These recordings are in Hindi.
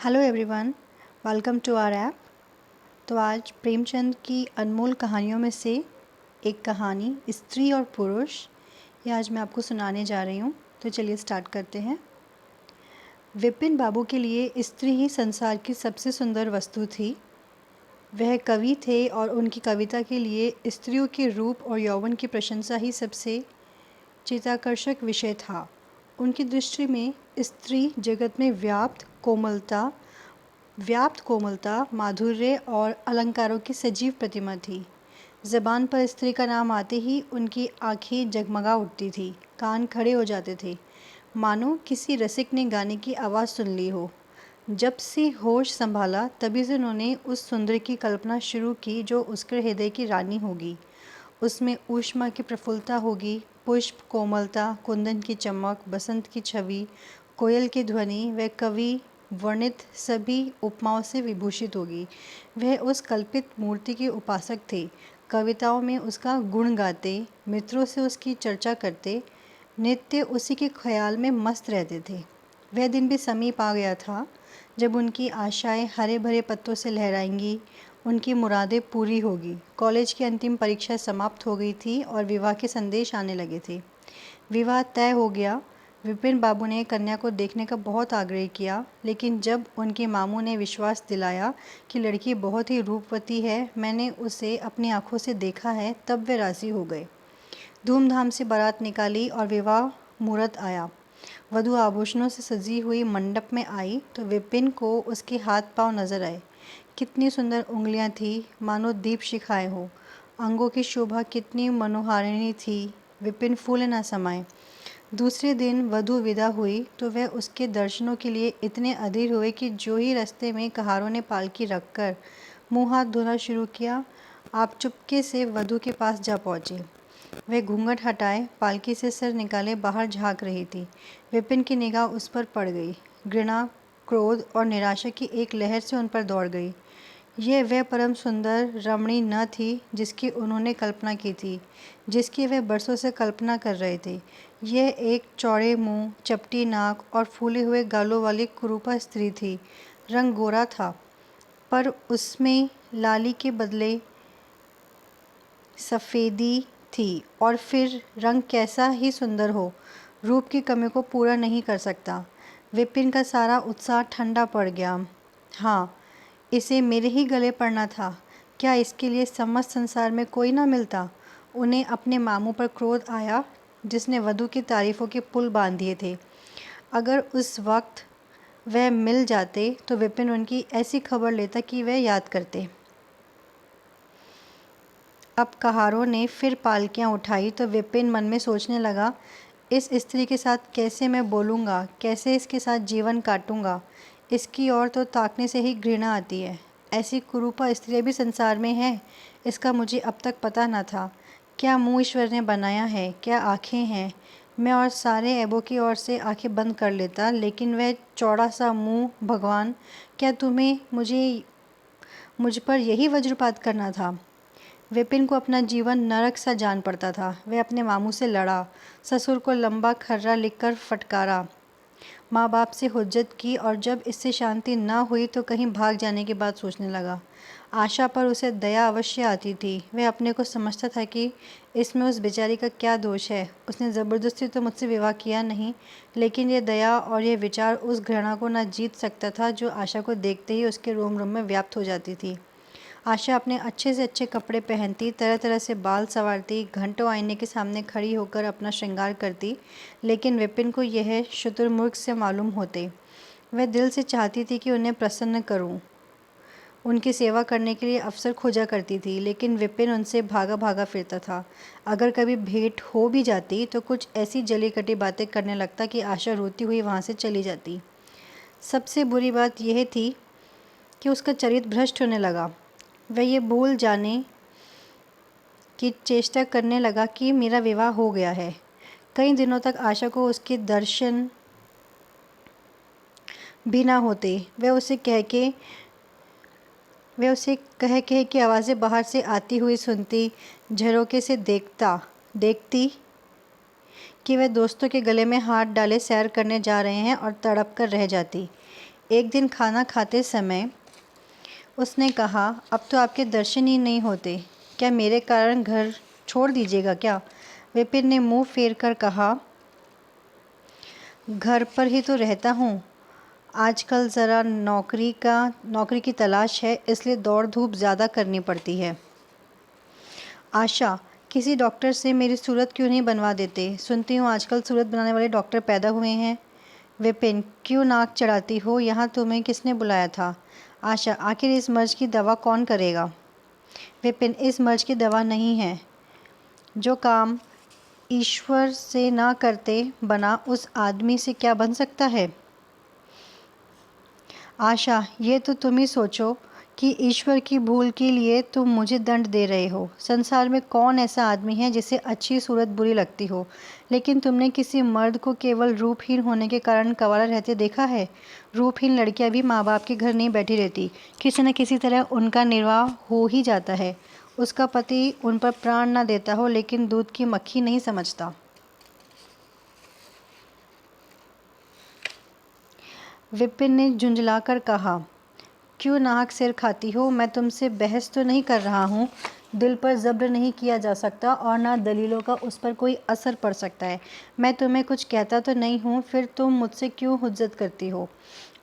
Hello everyone, welcome to our app. तो आज प्रेमचंद की अनमोल कहानियों में से एक कहानी स्त्री और पुरुष, ये आज मैं आपको सुनाने जा रही हूँ। तो चलिए स्टार्ट करते हैं। विपिन बाबू के लिए स्त्री ही संसार की सबसे सुंदर वस्तु थी। वह कवि थे और उनकी कविता के लिए स्त्रियों के रूप और यौवन की प्रशंसा ही सबसे चित्ताकर्षक विषय था। उनकी दृष्टि में स्त्री जगत में व्याप्त कोमलता, माधुर्य और अलंकारों की सजीव प्रतिमा थी। ज़बान पर स्त्री का नाम आते ही उनकी आंखें जगमगा उठती थी, कान खड़े हो जाते थे, मानो किसी रसिक ने गाने की आवाज़ सुन ली हो। जब से होश संभाला तभी से उन्होंने उस सुंदरी की कल्पना शुरू की जो उसके हृदय की रानी होगी। उसमें ऊष्मा की प्रफुल्लता होगी, पुष्प, कोमलता, कुंदन की चमक, बसंत की छवि, कोयल की ध्वनि व कवि वर्णित सभी उपमाओं से विभूषित होगी। वह उस कल्पित मूर्ति के उपासक थे। कविताओं में उसका गुण गाते, मित्रों से उसकी चर्चा करते, नित्य उसी के ख्याल में मस्त रहते थे। वह दिन भी समीप आ गया था जब उनकी आशाएं हरे भरे पत्तों से लहराएंगी, उनकी मुरादें पूरी होगी। कॉलेज की अंतिम परीक्षा समाप्त हो गई थी और विवाह के संदेश आने लगे थे। विवाह तय हो गया। विपिन बाबू ने कन्या को देखने का बहुत आग्रह किया, लेकिन जब उनके मामू ने विश्वास दिलाया कि लड़की बहुत ही रूपवती है, मैंने उसे अपनी आंखों से देखा है, तब वे राज़ी हो गए। धूमधाम से बारात निकाली और विवाह मुहूर्त आया। वधू आभूषणों से सजी हुई मंडप में आई तो विपिन को उसके हाथ पांव नजर आए। कितनी सुंदर उंगलियां थी, मानो दीप शिखाएं हो। अंगों की शोभा कितनी मनोहारिणी थी, विपिन फूले न समाये। दूसरे दिन वधू विदा हुई तो वह उसके दर्शनों के लिए इतने अधीर हुए कि जो ही रास्ते में कहारों ने पालकी रखकर मुंह हाथ धोना शुरू किया, आप चुपके से वधू के पास जा पहुंचे। वह घूंघट हटाए, पालकी से सिर निकाले बाहर झांक रही थी। विपिन की निगाह उस पर पड़ गई। घृणा, क्रोध और निराशा की एक लहर से उन पर दौड़ गई। यह वह परम सुंदर रमणी न थी जिसकी उन्होंने कल्पना की थी, जिसकी वह बरसों से कल्पना कर रहे थे। यह एक चौड़े मुंह, चपटी नाक और फूले हुए गालों वाली कुरूपा स्त्री थी। रंग गोरा था, पर उसमें लाली के बदले सफ़ेदी थी, और फिर रंग कैसा ही सुंदर हो, रूप की कमी को पूरा नहीं कर सकता। विपिन का सारा उत्साह ठंडा पड़ गया। हाँ, इसे मेरे ही गले पड़ना था। क्या इसके लिए समस्त संसार में कोई ना मिलता? उन्हें अपने मामू पर क्रोध आया, जिसने वधू की तारीफ़ों के पुल बांध दिए थे। अगर उस वक्त वह मिल जाते तो विपिन उनकी ऐसी खबर लेता कि वह याद करते। अब कहारों ने फिर पालकियां उठाई तो विपिन मन में सोचने लगा, इस स्त्री के साथ कैसे मैं बोलूँगा, कैसे इसके साथ जीवन काटूँगा। इसकी ओर तो ताकने से ही घृणा आती है। ऐसी कुरूपा स्त्रियाँ भी संसार में हैं, इसका मुझे अब तक पता न था। क्या मुँह ईश्वर ने बनाया है, क्या आँखें हैं। मैं और सारे ऐबों की ओर से आंखें बंद कर लेता, लेकिन वह चौड़ा सा मुँह। भगवान, क्या तुम्हें मुझ पर यही वज्रपात करना था? विपिन को अपना जीवन नरक सा जान पड़ता था। वह अपने मामू से लड़ा, ससुर को लंबा खर्रा लिखकर फटकारा, माँ बाप से हुज्जत की, और जब इससे शांति न हुई तो कहीं भाग जाने की बात सोचने लगा। आशा पर उसे दया अवश्य आती थी। वह अपने को समझता था कि इसमें उस बेचारी का क्या दोष है। उसने ज़बरदस्ती तो मुझसे विवाह किया नहीं, लेकिन ये दया और ये विचार उस घृणा को न जीत सकता था जो आशा को देखते ही उसके रोम रोम में व्याप्त हो जाती थी। आशा अपने अच्छे से अच्छे कपड़े पहनती, तरह तरह से बाल संवारती, घंटों आईने के सामने खड़ी होकर अपना श्रृंगार करती, लेकिन विपिन को यह शुतुरमुर्ग से मालूम होते। वह दिल से चाहती थी कि उन्हें प्रसन्न करूं, उनकी सेवा करने के लिए अवसर खोजा करती थी, लेकिन विपिन उनसे भागा भागा फिरता था। अगर कभी भेंट हो भी जाती तो कुछ ऐसी जली कटी बातें करने लगता कि आशा रोती हुई वहाँ से चली जाती। सबसे बुरी बात यह थी कि उसका चरित्र भ्रष्ट होने लगा। वह ये भूल जाने की चेष्टा करने लगा कि मेरा विवाह हो गया है। कई दिनों तक आशा को उसके दर्शन भी ना होते। वह उसे कह की आवाज़ें बाहर से आती हुई सुनती, झरोके से देखती कि वह दोस्तों के गले में हाथ डाले सैर करने जा रहे हैं, और तड़प कर रह जाती। एक दिन खाना खाते समय उसने कहा, अब तो आपके दर्शन ही नहीं होते, क्या मेरे कारण घर छोड़ दीजिएगा क्या? विपिन ने मुंह फेर कर कहा, घर पर ही तो रहता हूँ। आजकल ज़रा नौकरी की तलाश है, इसलिए दौड़ धूप ज़्यादा करनी पड़ती है। आशा, किसी डॉक्टर से मेरी सूरत क्यों नहीं बनवा देते? सुनती हूँ आजकल सूरत बनाने वाले डॉक्टर पैदा हुए हैं। विपिन, क्यों नाक चढ़ाती हो? यहाँ तुम्हें किसने बुलाया था? आशा, आखिर इस मर्ज की दवा कौन करेगा? विपिन, इस मर्ज की दवा नहीं है। जो काम ईश्वर से ना करते बना, उस आदमी से क्या बन सकता है? आशा, ये तो तुम ही सोचो कि ईश्वर की भूल के लिए तुम मुझे दंड दे रहे हो। संसार में कौन ऐसा आदमी है जिसे अच्छी सूरत बुरी लगती हो? लेकिन तुमने किसी मर्द को केवल रूपहीन होने के कारण कंवारा रहते देखा है? रूपहीन लड़कियां भी माँ बाप के घर नहीं बैठी रहती, किसी न किसी तरह उनका निर्वाह हो ही जाता है। उसका पति उन पर प्राण न देता हो, लेकिन दूध की मक्खी नहीं समझता। विपिन ने झुंझलाकर कहा, क्यों नाहक सिर खाती हो? मैं तुमसे बहस तो नहीं कर रहा हूँ। दिल पर जब्र नहीं किया जा सकता और ना दलीलों का उस पर कोई असर पड़ सकता है। मैं तुम्हें कुछ कहता तो नहीं हूँ, फिर तुम मुझसे क्यों हुज्जत करती हो?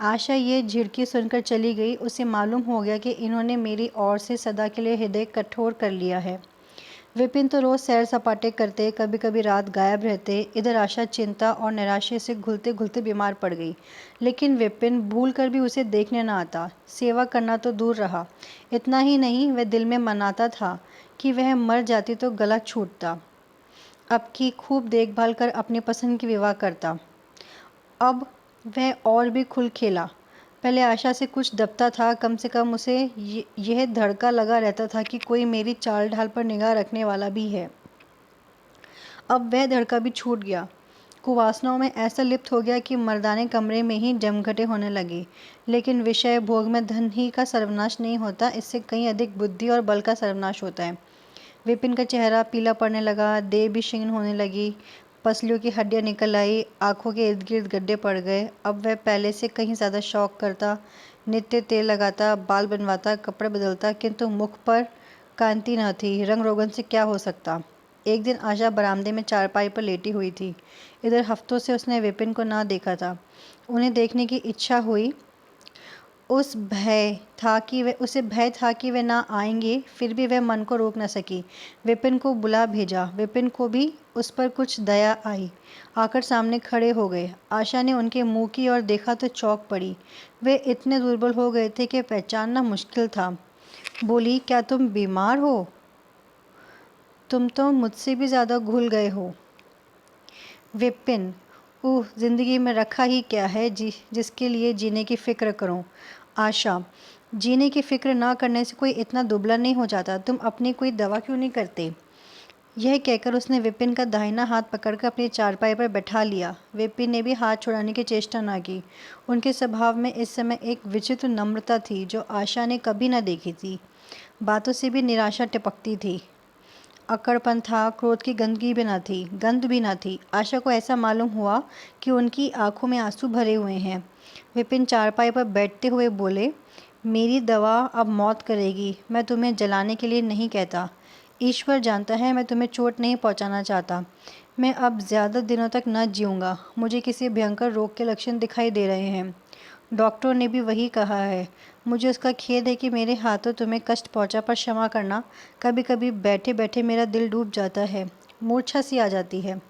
आशा ये झिड़की सुनकर चली गई। उसे मालूम हो गया कि इन्होंने मेरी ओर से सदा के लिए हृदय कठोर कर लिया है। विपिन तो रोज़ सैर सपाटे करते, कभी कभी रात गायब रहते। इधर आशा चिंता और निराशा से घुलते घुलते बीमार पड़ गई। लेकिन विपिन भूल कर भी उसे देखने न आता। सेवा करना तो दूर रहा, इतना ही नहीं वह दिल में मनाता था कि वह मर जाती तो गला छूटता। अब की खूब देखभाल कर अपनी पसंद की विवाह करता। अब वह और भी खुल खेला। पहले आशा से कुछ दबता था, कम से कम उसे यह धड़का लगा रहता था कि कोई मेरी चाल ढाल पर निगाह रखने वाला भी है। अब वह धड़का भी छूट गया। कुवासनाओं में ऐसा लिप्त हो गया कि मर्दाने कमरे में ही जमघटे होने लगे। लेकिन विषय भोग में धन ही का सर्वनाश नहीं होता, इससे कहीं अधिक बुद्धि और बल का सर्वनाश होता है। विपिन का चेहरा पीला पड़ने लगा, देह भी क्षीण होने लगी, पसलियों की हड्डियां निकल आई, आंखों के इर्द गिर्द गड्ढे पड़ गए। अब वह पहले से कहीं ज़्यादा शौक करता, नित्य तेल लगाता, बाल बनवाता, कपड़े बदलता, किंतु मुख पर कांति न थी। रंग रोगन से क्या हो सकता? एक दिन आशा बरामदे में चारपाई पर लेटी हुई थी। इधर हफ्तों से उसने विपिन को ना देखा था। उन्हें देखने की इच्छा हुई। उसे भय था कि वे ना आएंगे, फिर भी वह मन को रोक न सकी। विपिन को बुला भेजा। विपिन को भी उस पर कुछ दया आई, आकर सामने खड़े हो गए। आशा ने उनके मुंह की ओर देखा तो चौंक पड़ी। वे इतने दुर्बल हो गए थे कि पहचानना मुश्किल था। बोली, क्या तुम बीमार हो? तुम तो मुझसे भी ज़्यादा घुल गए हो। विपिन, जिंदगी में रखा ही क्या है जिसके लिए जीने की फिक्र करूं? आशा, जीने की फिक्र ना करने से कोई इतना दुबला नहीं हो जाता। तुम अपनी कोई दवा क्यों नहीं करते? यह कहकर उसने विपिन का दाहिना हाथ पकड़कर अपनी चारपाई पर बैठा लिया। विपिन ने भी हाथ छुड़ाने की चेष्टा न की। उनके स्वभाव में इस समय एक विचित्र नम्रता थी जो आशा ने कभी न देखी थी। बातों से भी निराशा टपकती थी। अकड़पन था, क्रोध की गंध भी न थी। आशा को ऐसा मालूम हुआ कि उनकी आंखों में आंसू भरे हुए हैं। विपिन चारपाई पर बैठते हुए बोले, मेरी दवा अब मौत करेगी। मैं तुम्हें जलाने के लिए नहीं कहता। ईश्वर जानता है मैं तुम्हें चोट नहीं पहुंचाना चाहता। मैं अब ज़्यादा दिनों तक न जीऊँगा। मुझे किसी भयंकर रोग के लक्षण दिखाई दे रहे हैं। डॉक्टरों ने भी वही कहा है। मुझे उसका खेद है कि मेरे हाथों तुम्हें कष्ट पहुंचा, पर क्षमा करना। कभी कभी बैठे बैठे मेरा दिल डूब जाता है, मूर्छा सी आ जाती है।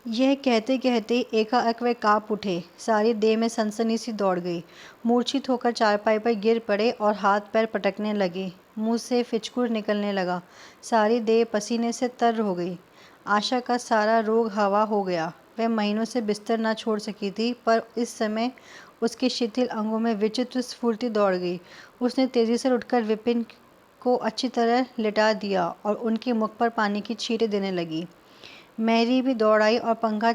यह कहते कहते एकाएक वे काँप उठे। सारी देह में सनसनी सी दौड़ गई। मूर्छित होकर चारपाई पर गिर पड़े और हाथ पैर पटकने लगे। मुंह से फिचकुर निकलने लगा। सारी देह पसीने से तर हो गई। आशा का सारा रोग हवा हो गया। वह महीनों से बिस्तर न छोड़ सकी थी, पर इस समय उसके शिथिल अंगों में विचित्र स्फूर्ति दौड़ गई। उसने तेजी से उठकर विपिन को अच्छी तरह लिटा दिया और उनके मुख पर पानी की छींटें देने लगी। मैरी भी दौड़ आई और पंखा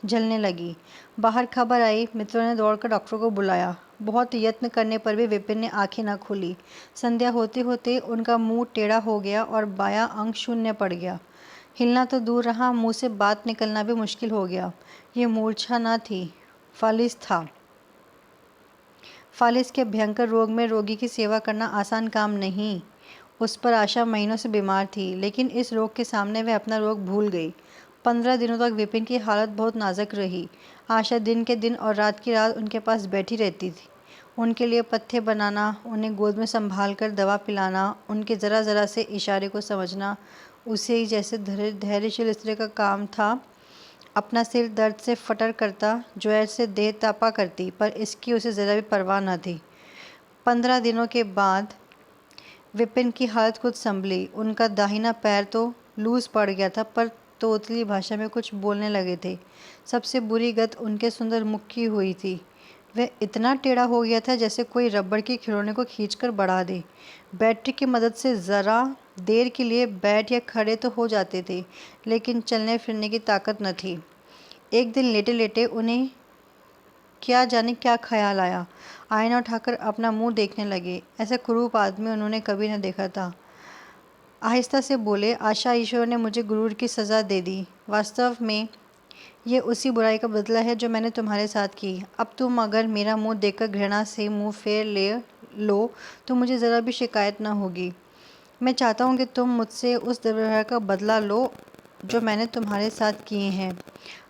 झलने लगी। बाहर खबर आई, मित्रों ने दौड़कर डॉक्टर को बुलाया। बहुत यत्न करने पर भी विपिन ने आंखें न खोली। संध्या होते होते उनका मुंह टेढ़ा हो गया और बायां अंग शून्य पड़ गया। हिलना तो दूर रहा, मुंह से बात निकलना भी मुश्किल हो गया। ये मूर्छा न थी, फालिस था। फालिस के भयंकर रोग में रोगी की सेवा करना आसान काम नहीं। उस पर आशा महीनों से बीमार थी, लेकिन इस रोग के सामने वह अपना रोग भूल गई। 15 दिनों तक विपिन की हालत बहुत नाजुक रही। आशा दिन के दिन और रात की रात उनके पास बैठी रहती थी। उनके लिए पथ्य बनाना, उन्हें गोद में संभाल कर दवा पिलाना, उनके ज़रा ज़रा से इशारे को समझना उसे ही जैसे धैर्यशील स्त्री का काम था। अपना सिर दर्द से फटर करता, ज्वर से देह तापा करती, पर इसकी उसे ज़रा भी परवाह न थी। 15 दिनों के बाद विपिन की हालत कुछ संभली। उनका दाहिना पैर तो लूज पड़ गया था, पर तोतली भाषा में कुछ बोलने लगे थे। सबसे बुरी गत उनके सुंदर मुख की हुई थी। वह इतना टेढ़ा हो गया था जैसे कोई रबड़ के खिलौने को खींचकर बढ़ा दे। बैटरी की मदद से ज़रा देर के लिए बैठ या खड़े तो हो जाते थे, लेकिन चलने फिरने की ताकत न थी। एक दिन लेटे लेटे उन्हें क्या जाने क्या ख्याल आया। आईना उठाकर अपना मुंह देखने लगे। ऐसा कुरूप आदमी उन्होंने कभी न देखा था। आहिस्ता से बोले, आशा, ईश्वर ने मुझे गुरूर की सज़ा दे दी। वास्तव में ये उसी बुराई का बदला है जो मैंने तुम्हारे साथ की। अब तुम अगर मेरा मुंह देखकर घृणा से मुंह फेर लो तो मुझे ज़रा भी शिकायत न होगी। मैं चाहता हूँ कि तुम मुझसे उस दुर्व्यवहार का बदला लो जो मैंने तुम्हारे साथ किए हैं।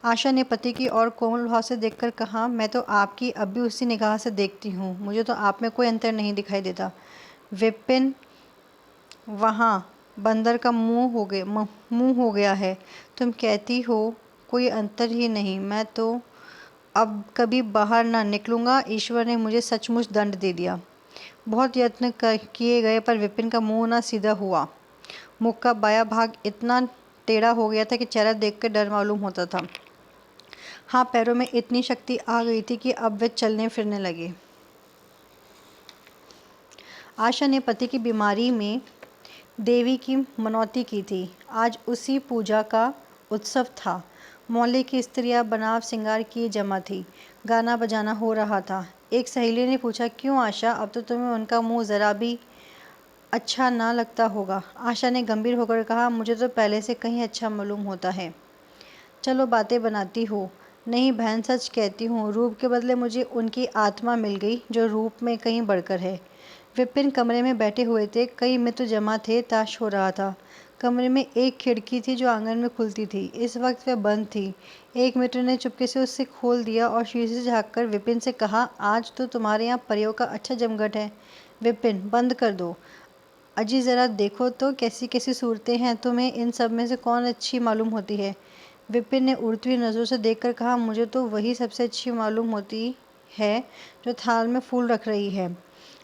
आशा ने पति की ओर कोमल भाव से देखकर कहा, मैं तो आपकी अब भी उसी निगाह से देखती हूँ। मुझे तो आप में कोई अंतर नहीं दिखाई देता। विपिन, वहाँ बंदर का मुंह हो गया है। तुम कहती हो कोई अंतर ही नहीं। मैं तो अब कभी बाहर ना निकलूँगा। ईश्वर ने मुझे सचमुच दंड दे दिया। बहुत यत्न किए गए, पर विपिन का मुंह ना सीधा हुआ। मुख का बायां भाग इतना टेढ़ा हो गया था कि चेहरा देखकर डर मालूम होता था। हाँ, पैरों में इतनी शक्ति आ गई थी कि अब वे चलने फिरने लगे। आशा ने पति की बीमारी में देवी की मनौती की थी। आज उसी पूजा का उत्सव था। मोहल्ले की स्त्रियां बनाव श्रृंगार किए जमा थी। गाना बजाना हो रहा था। एक सहेली ने पूछा, क्यों आशा, अब तो तुम्हें उनका मुंह ज़रा भी अच्छा ना लगता होगा। आशा ने गंभीर होकर कहा, मुझे तो पहले से कहीं अच्छा मालूम होता है। चलो बातें बनाती हो। नहीं बहन, सच कहती हूँ, रूप के बदले मुझे उनकी आत्मा मिल गई जो रूप में कहीं बढ़कर है। विपिन कमरे में बैठे हुए थे। कई मित्र जमा थे। ताश हो रहा था। कमरे में एक खिड़की थी जो आंगन में खुलती थी। इस वक्त वह बंद थी। एक मित्र ने चुपके से उसे खोल दिया और शीशे से झाँककर विपिन से कहा, आज तो तुम्हारे यहाँ परियों का अच्छा जमघट है। विपिन, बंद कर दो। अजी ज़रा देखो तो कैसी कैसी सूरतें हैं। तुम्हें इन सब में से कौन अच्छी मालूम होती है? विपिन ने उड़ती हुई नज़रों से देखकर कहा, मुझे तो वही सबसे अच्छी मालूम होती है जो थाल में फूल रख रही है।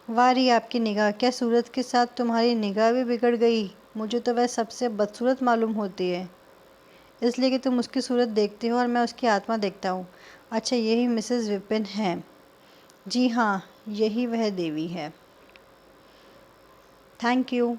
वाह री आपकी निगाह, क्या सूरत के साथ तुम्हारी निगाह भी बिगड़ गई। मुझे तो वह सबसे बदसूरत मालूम होती है, इसलिए कि तुम उसकी सूरत देखते हो और मैं उसकी आत्मा देखता हूँ। अच्छा, यही मिसेस विपिन है? जी हाँ, यही वह देवी है। Thank you.